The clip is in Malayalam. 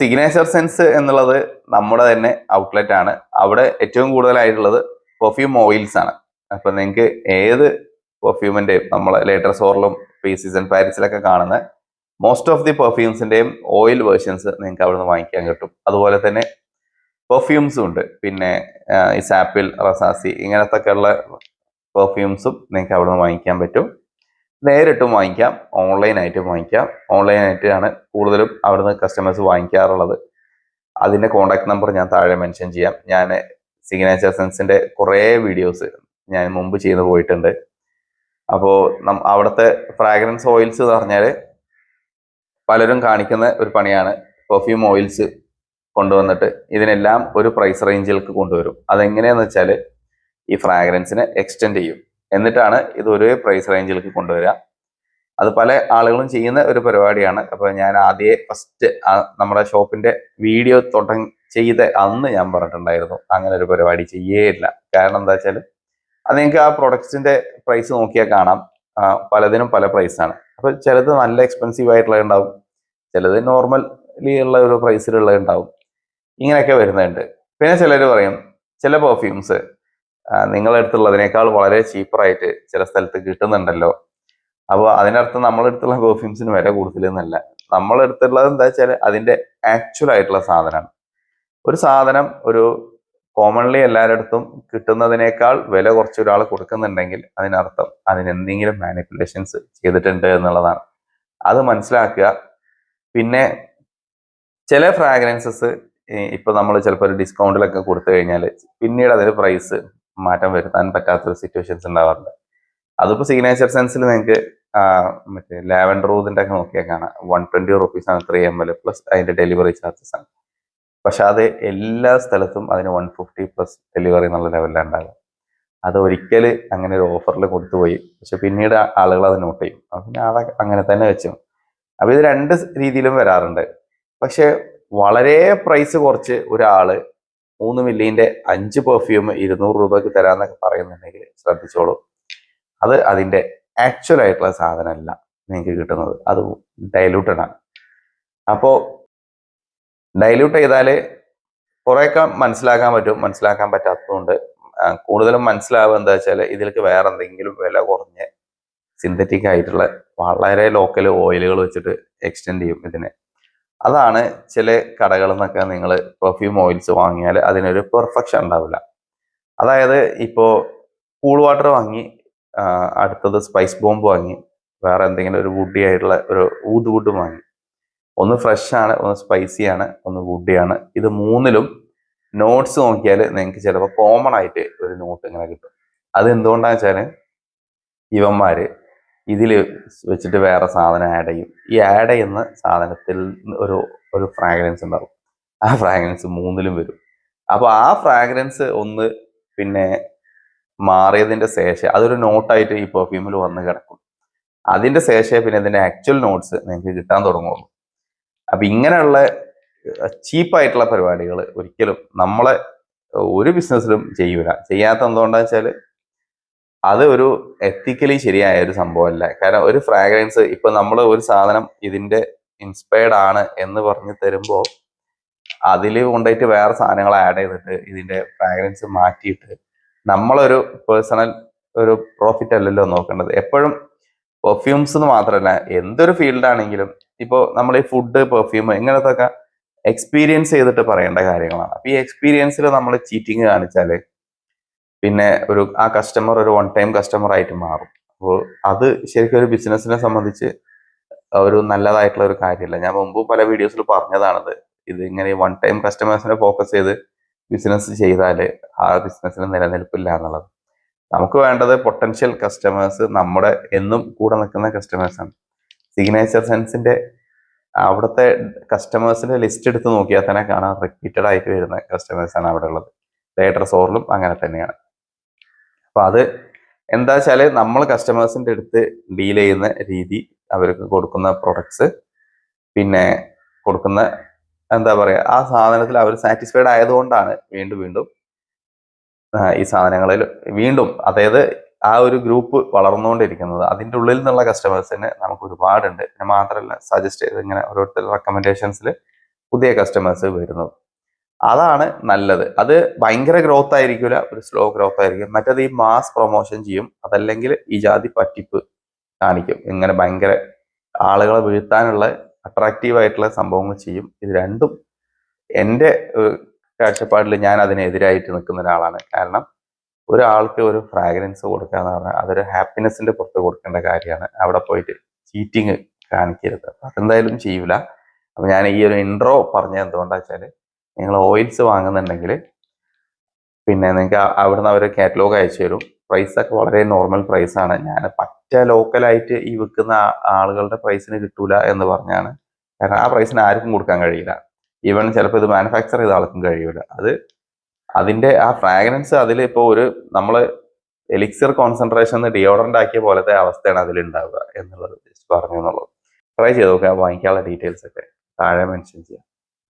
സിഗ്നേച്ചർ സെൻസ് എന്നുള്ളത് നമ്മുടെ തന്നെ ഔട്ട്ലെറ്റ് ആണ്. അവിടെ ഏറ്റവും കൂടുതലായിട്ടുള്ളത് പെർഫ്യൂം ഓയിൽസ് ആണ്. അപ്പൊ നിങ്ങൾക്ക് ഏത് പെർഫ്യൂമിന്റെയും നമ്മളെ ലേറ്റർ സോറിലും സീസൺ പാരീസിലൊക്കെ കാണുന്ന മോസ്റ്റ് ഓഫ് ദി പെർഫ്യൂംസിന്റെയും ഓയിൽ വേർഷൻസ് നിങ്ങൾക്ക് അവിടെ നിന്ന് വാങ്ങിക്കാൻ കിട്ടും. അതുപോലെ തന്നെ പെർഫ്യൂംസും ഉണ്ട്. പിന്നെ ഈ സാപ്പിൽ, റസാസി ഇങ്ങനത്തെ ഉള്ള പെർഫ്യൂംസും നിങ്ങൾക്ക് അവിടെ നിന്ന് വാങ്ങിക്കാൻ പറ്റും. നേരിട്ടും വാങ്ങിക്കാം, ഓൺലൈനായിട്ടും വാങ്ങിക്കാം. ഓൺലൈനായിട്ടാണ് കൂടുതലും അവിടുന്ന് കസ്റ്റമേഴ്സ് വാങ്ങിക്കാറുള്ളത്. അതിൻ്റെ കോൺടാക്ട് നമ്പർ ഞാൻ താഴെ മെൻഷൻ ചെയ്യാം. ഞാൻ സിഗ്നേച്ചർ സെൻസിൻ്റെ കുറേ വീഡിയോസ് ഞാൻ മുമ്പ് ചെയ്ത് പോയിട്ടുണ്ട്. അപ്പോൾ അവിടുത്തെ ഫ്രാഗ്രൻസ് ഓയിൽസ് എന്ന് പറഞ്ഞാൽ പലരും കാണിക്കുന്ന ഒരു പണിയാണ്. പെർഫ്യൂം ഓയിൽസ് കൊണ്ടുവന്നിട്ട് ഇതിനെല്ലാം ഒരു പ്രൈസ് റേഞ്ചിലേക്ക് കൊണ്ടുവരും. അതെങ്ങനെയാണെന്ന് വെച്ചാൽ ഈ ഫ്രാഗ്രൻസിനെ എക്സ്റ്റെൻഡ് ചെയ്യും. എന്നിട്ടാണ് ഇത് ഒരേ പ്രൈസ് റേഞ്ചിലേക്ക് കൊണ്ടുവരിക. അത് പല ആളുകളും ചെയ്യുന്ന ഒരു പരിപാടിയാണ്. അപ്പോൾ ഞാൻ ഫസ്റ്റ് നമ്മുടെ ഷോപ്പിന്റെ വീഡിയോ ചെയ്ത അന്ന് ഞാൻ പറഞ്ഞിട്ടുണ്ടായിരുന്നു അങ്ങനെ ഒരു പരിപാടി ചെയ്യേയില്ല. കാരണം എന്താ വെച്ചാൽ അത് നിങ്ങൾക്ക് ആ പ്രൊഡക്ട്സിന്റെ പ്രൈസ് നോക്കിയാൽ കാണാം. പലതിനും പല പ്രൈസാണ്. അപ്പോൾ ചിലത് നല്ല എക്സ്പെൻസീവ് ആയിട്ടുള്ളത് ഉണ്ടാവും, ചിലത് നോർമലി ഉള്ള ഒരു പ്രൈസിലുള്ളത് ഉണ്ടാവും. ഇങ്ങനെയൊക്കെ വരുന്നുണ്ട്. പിന്നെ ചിലർ പറയും ചില പെർഫ്യൂംസ് നിങ്ങളടുത്തുള്ളതിനേക്കാൾ വളരെ ചീപ്പറായിട്ട് ചില സ്ഥലത്ത് കിട്ടുന്നുണ്ടല്ലോ. അപ്പോൾ അതിനർത്ഥം നമ്മളെടുത്തുള്ള പെർഫ്യൂംസിന് വില കൂടുതലെന്നല്ല. നമ്മളെടുത്തുള്ളത് എന്താ വെച്ചാൽ അതിന്റെ ആക്ച്വൽ ആയിട്ടുള്ള സാധനമാണ്. ഒരു സാധനം ഒരു കോമൺലി എല്ലാവരുടെ അടുത്തും കിട്ടുന്നതിനേക്കാൾ വില കുറച്ച് ഒരാൾ കൊടുക്കുന്നുണ്ടെങ്കിൽ അതിനർത്ഥം അതിനെന്തെങ്കിലും മാനിപ്പുലേഷൻസ് ചെയ്തിട്ടുണ്ട് എന്നുള്ളതാണ്. അത് മനസ്സിലാക്കുക. പിന്നെ ചില ഫ്രാഗ്രൻസസ് ഇപ്പൊ നമ്മൾ ചിലപ്പോൾ ഒരു ഡിസ്കൗണ്ടിലൊക്കെ കൊടുത്തു കഴിഞ്ഞാൽ പിന്നീട് അതിന് പ്രൈസ് മാറ്റം വരുത്താൻ പറ്റാത്തൊരു സിറ്റുവേഷൻസ് ഉണ്ടാവാറുണ്ട്. അതിപ്പോൾ സിഗ്നേച്ചർ സെൻസിൽ നിങ്ങൾക്ക് മറ്റേ ലാവൻഡർ റൂദിന്റെ ഒക്കെ നോക്കിയാൽ കാണാം. 120 റുപ്പീസാണ് 3 ml പ്ലസ് അതിന്റെ ഡെലിവറി ചാർജസ് ആണ്. പക്ഷെ അത് എല്ലാ സ്ഥലത്തും അതിന് 150 പ്ലസ് ഡെലിവറി എന്നുള്ള ലെവലിലാണ് ഉണ്ടാകുക. അത് ഒരിക്കൽ അങ്ങനെ ഒരു ഓഫറിൽ കൊടുത്തുപോയി. പക്ഷെ പിന്നീട് ആളുകൾ അത് നോട്ട് ചെയ്യും. പിന്നെ ആളെ അങ്ങനെ തന്നെ വെച്ചു. അപ്പൊ ഇത് രണ്ട് രീതിയിലും വരാറുണ്ട്. പക്ഷെ വളരെ പ്രൈസ് കുറച്ച് ഒരാള് 3 മില്ലിന്റെ 5 പെർഫ്യൂം 200 രൂപക്ക് തരാന്നൊക്കെ പറയുന്നുണ്ടെങ്കിൽ ശ്രദ്ധിച്ചോളൂ. അത് അതിന്റെ ആക്ച്വൽ ആയിട്ടുള്ള സാധനമല്ല നിങ്ങൾക്ക് കിട്ടുന്നത്. അത് ഡൈലൂട്ടഡ് ആണ്. അപ്പോൾ ഡൈലൂട്ട് ചെയ്താല് കുറേയൊക്കെ മനസ്സിലാക്കാൻ പറ്റും. മനസ്സിലാക്കാൻ പറ്റാത്തതുകൊണ്ട് കൂടുതലും മനസ്സിലാവുക എന്താ വെച്ചാൽ ഇതിലേക്ക് വേറെ എന്തെങ്കിലും വില കുറഞ്ഞ് സിന്തറ്റിക് ആയിട്ടുള്ള വളരെ ലോക്കൽ ഓയിലുകൾ വെച്ചിട്ട് എക്സ്റ്റെൻഡ് ചെയ്യും ഇതിനെ. അതാണ് ചില കടകളിൽ നിന്നൊക്കെ നിങ്ങൾ പെർഫ്യൂം ഓയിൽസ് വാങ്ങിയാൽ അതിനൊരു പെർഫെക്ഷൻ ഉണ്ടാവില്ല. അതായത് ഇപ്പോൾ കൂൾ വാട്ടർ വാങ്ങി, അടുത്തത് സ്പൈസ് ബോംബ് വാങ്ങി, വേറെ എന്തെങ്കിലും ഒരു വുഡി ആയിട്ടുള്ള ഒരു വുഡ് വാങ്ങി. ഒന്ന് ഫ്രഷ് ആണ്, ഒന്ന് സ്പൈസി ആണ്, ഒന്ന് വുഡിയാണ്. ഇത് മൂന്നിലും നോട്ട്സ് നോക്കിയാൽ നിങ്ങൾക്ക് ചിലപ്പോൾ കോമൺ ആയിട്ട് ഒരു നോട്ട് ഇങ്ങനെ കിട്ടും. അത് എന്തുകൊണ്ടാന്ന് വെച്ചാൽ ഇവന്മാര് ഇതിൽ വെച്ചിട്ട് വേറെ സാധനം ആഡ് ചെയ്യും. ഈ ആഡ് ചെയ്യുന്ന സാധനത്തിൽ ഒരു ഫ്രാഗ്രൻസ് ഉണ്ടാവും. ആ ഫ്രാഗ്രൻസ് മൂന്നിലും വരും. അപ്പോൾ ആ ഫ്രാഗ്രൻസ് ഒന്ന് പിന്നെ മാറിയതിന്റെ ശേഷം അതൊരു നോട്ടായിട്ട് ഈ പെർഫ്യൂമിൽ വന്ന് കിടക്കും. അതിന്റെ ശേഷം പിന്നെ ഇതിന്റെ ആക്ച്വൽ നോട്ട്സ് നിങ്ങൾക്ക് കിട്ടാൻ തുടങ്ങുള്ളൂ. അപ്പൊ ഇങ്ങനെയുള്ള ചീപ്പായിട്ടുള്ള പരിപാടികൾ ഒരിക്കലും നമ്മളെ ഒരു ബിസിനസ്സിലും ചെയ്യൂല. ചെയ്യാത്ത എന്തുകൊണ്ടാന്ന് വെച്ചാല് അത് ഒരു എത്തിക്കലി ശരിയായ ഒരു സംഭവമല്ല. കാരണം ഒരു ഫ്രാഗ്രൻസ് ഇപ്പൊ നമ്മൾ ഒരു സാധനം ഇതിന്റെ ഇൻസ്പയർഡ് ആണ് എന്ന് പറഞ്ഞ് തരുമ്പോൾ അതിൽ കൊണ്ടുപോയിട്ട് വേറെ സാധനങ്ങൾ ആഡ് ചെയ്തിട്ട് ഇതിന്റെ ഫ്രാഗ്രൻസ് മാറ്റിയിട്ട് നമ്മളൊരു പേഴ്സണൽ ഒരു പ്രോഫിറ്റ് അല്ലല്ലോ നോക്കേണ്ടത്. എപ്പോഴും പെർഫ്യൂംസ് എന്ന് മാത്രമല്ല എന്തൊരു ഫീൽഡാണെങ്കിലും ഇപ്പോൾ നമ്മൾ ഈ ഫുഡ്, പെർഫ്യൂം ഇങ്ങനത്തെ ഒക്കെ എക്സ്പീരിയൻസ് ചെയ്തിട്ട് പറയേണ്ട കാര്യങ്ങളാണ്. അപ്പൊ ഈ എക്സ്പീരിയൻസിൽ നമ്മൾ ചീറ്റിങ് കാണിച്ചാൽ പിന്നെ ആ കസ്റ്റമർ ഒരു വൺ ടൈം കസ്റ്റമർ ആയിട്ട് മാറും. അപ്പോൾ അത് ശരിക്കും ഒരു ബിസിനസ്സിനെ സംബന്ധിച്ച് ഒരു നല്ലതായിട്ടുള്ള ഒരു കാര്യമല്ല. ഞാൻ മുമ്പ് പല വീഡിയോസിൽ പറഞ്ഞതാണത്. ഇത് ഇങ്ങനെ വൺ ടൈം കസ്റ്റമേഴ്സിനെ ഫോക്കസ് ചെയ്ത് ബിസിനസ് ചെയ്താൽ ആ ബിസിനസ്സിന് നിലനിൽപ്പില്ല എന്നുള്ളത്. നമുക്ക് വേണ്ടത് പൊട്ടൻഷ്യൽ കസ്റ്റമേഴ്സ്, നമ്മുടെ എന്നും കൂടെ നിൽക്കുന്ന കസ്റ്റമേഴ്സാണ്. സിഗ്നേച്ചർ സെൻസിന്റെ അവിടുത്തെ കസ്റ്റമേഴ്സിന്റെ ലിസ്റ്റ് എടുത്ത് നോക്കിയാൽ തന്നെ കാണാൻ റിപ്പീറ്റഡ് ആയിട്ട് വരുന്ന കസ്റ്റമേഴ്സാണ് അവിടെ ഉള്ളത്. ലേറ്റർ സോറിലും അങ്ങനെ തന്നെയാണ്. അപ്പൊ അത് എന്താ വെച്ചാല് നമ്മൾ കസ്റ്റമേഴ്സിന്റെ അടുത്ത് ഡീൽ ചെയ്യുന്ന രീതി, അവർക്ക് കൊടുക്കുന്ന പ്രൊഡക്ട്സ്, പിന്നെ കൊടുക്കുന്ന എന്താ പറയാ ആ സാധനത്തിൽ അവർ സാറ്റിസ്ഫൈഡ് ആയതുകൊണ്ടാണ് വീണ്ടും വീണ്ടും ഈ സാധനങ്ങളിൽ വീണ്ടും, അതായത് ആ ഒരു ഗ്രൂപ്പ് വളർന്നുകൊണ്ടിരിക്കുന്നത്. അതിൻ്റെ ഉള്ളിൽ നിന്നുള്ള കസ്റ്റമേഴ്സിന് നമുക്ക് ഒരുപാടുണ്ട്. പിന്നെ മാത്രമല്ല സജസ്റ്റ് ചെയ്ത് ഇങ്ങനെ ഓരോരുത്തരുടെ റെക്കമെൻഡേഷൻസിൽ പുതിയ കസ്റ്റമേഴ്സ് വരുന്നത്. അതാണ് നല്ലത്. അത് ഭയങ്കര ഗ്രോത്ത് ആയിരിക്കില്ല, ഒരു സ്ലോ ഗ്രോത്ത് ആയിരിക്കും. മറ്റേത് ഈ മാസ് പ്രൊമോഷൻ ചെയ്യും, അതല്ലെങ്കിൽ ഈ ജാതി പറ്റിപ്പ് കാണിക്കും. ഇങ്ങനെ ഭയങ്കര ആളുകളെ വീഴ്ത്താനുള്ള അട്രാക്റ്റീവ് ആയിട്ടുള്ള സംഭവങ്ങൾ ചെയ്യും. ഇത് രണ്ടും എൻ്റെ കാഴ്ചപ്പാടിൽ ഞാൻ അതിനെതിരായിട്ട് നിൽക്കുന്ന ഒരാളാണ്. കാരണം ഒരാൾക്ക് ഒരു ഫ്രാഗ്രൻസ് കൊടുക്കുക എന്ന് പറഞ്ഞാൽ അതൊരു ഹാപ്പിനെസിന്റെ പുറത്ത് കൊടുക്കേണ്ട കാര്യമാണ്. അവിടെ പോയിട്ട് ചീറ്റിങ് കാണിക്കരുത്. അതെന്തായാലും ചെയ്യൂല. അപ്പൊ ഞാൻ ഈ ഒരു ഇൻട്രോ പറഞ്ഞത് എന്തുകൊണ്ടാ വെച്ചാൽ, നിങ്ങൾ ഓയിൽസ് വാങ്ങുന്നുണ്ടെങ്കിൽ പിന്നെ നിങ്ങൾക്ക് അവിടുന്ന് അവർ കാറ്റലോഗ് അയച്ചു തരും. പ്രൈസൊക്കെ വളരെ നോർമൽ പ്രൈസാണ്. ഞാൻ പറ്റ ലോക്കലായിട്ട് ഈ വിൽക്കുന്ന ആളുകളുടെ പ്രൈസിന് കിട്ടൂല എന്ന് പറഞ്ഞാണ്. കാരണം ആ പ്രൈസിന് ആർക്കും കൊടുക്കാൻ കഴിയില്ല. ഈവൻ ചിലപ്പോൾ ഇത് മാനുഫാക്ചർ ചെയ്ത ആൾക്കും കഴിയൂല. അതിന്റെ ആ ഫ്രാഗ്രൻസ് അതിൽ ഇപ്പോൾ ഒരു നമ്മൾ എലിക്സിർ കോൺസെൻട്രേഷൻ ഡിയോഡറന്റ് ആക്കിയ പോലത്തെ അവസ്ഥയാണ് അതിലുണ്ടാവുക എന്നുള്ളത് ജസ്റ്റ് പറഞ്ഞു എന്നുള്ളത്. ട്രൈ ചെയ്ത് നോക്കാം. വാങ്ങിക്കാനുള്ള ഡീറ്റെയിൽസ് ഒക്കെ താഴെ മെൻഷൻ ചെയ്യാം.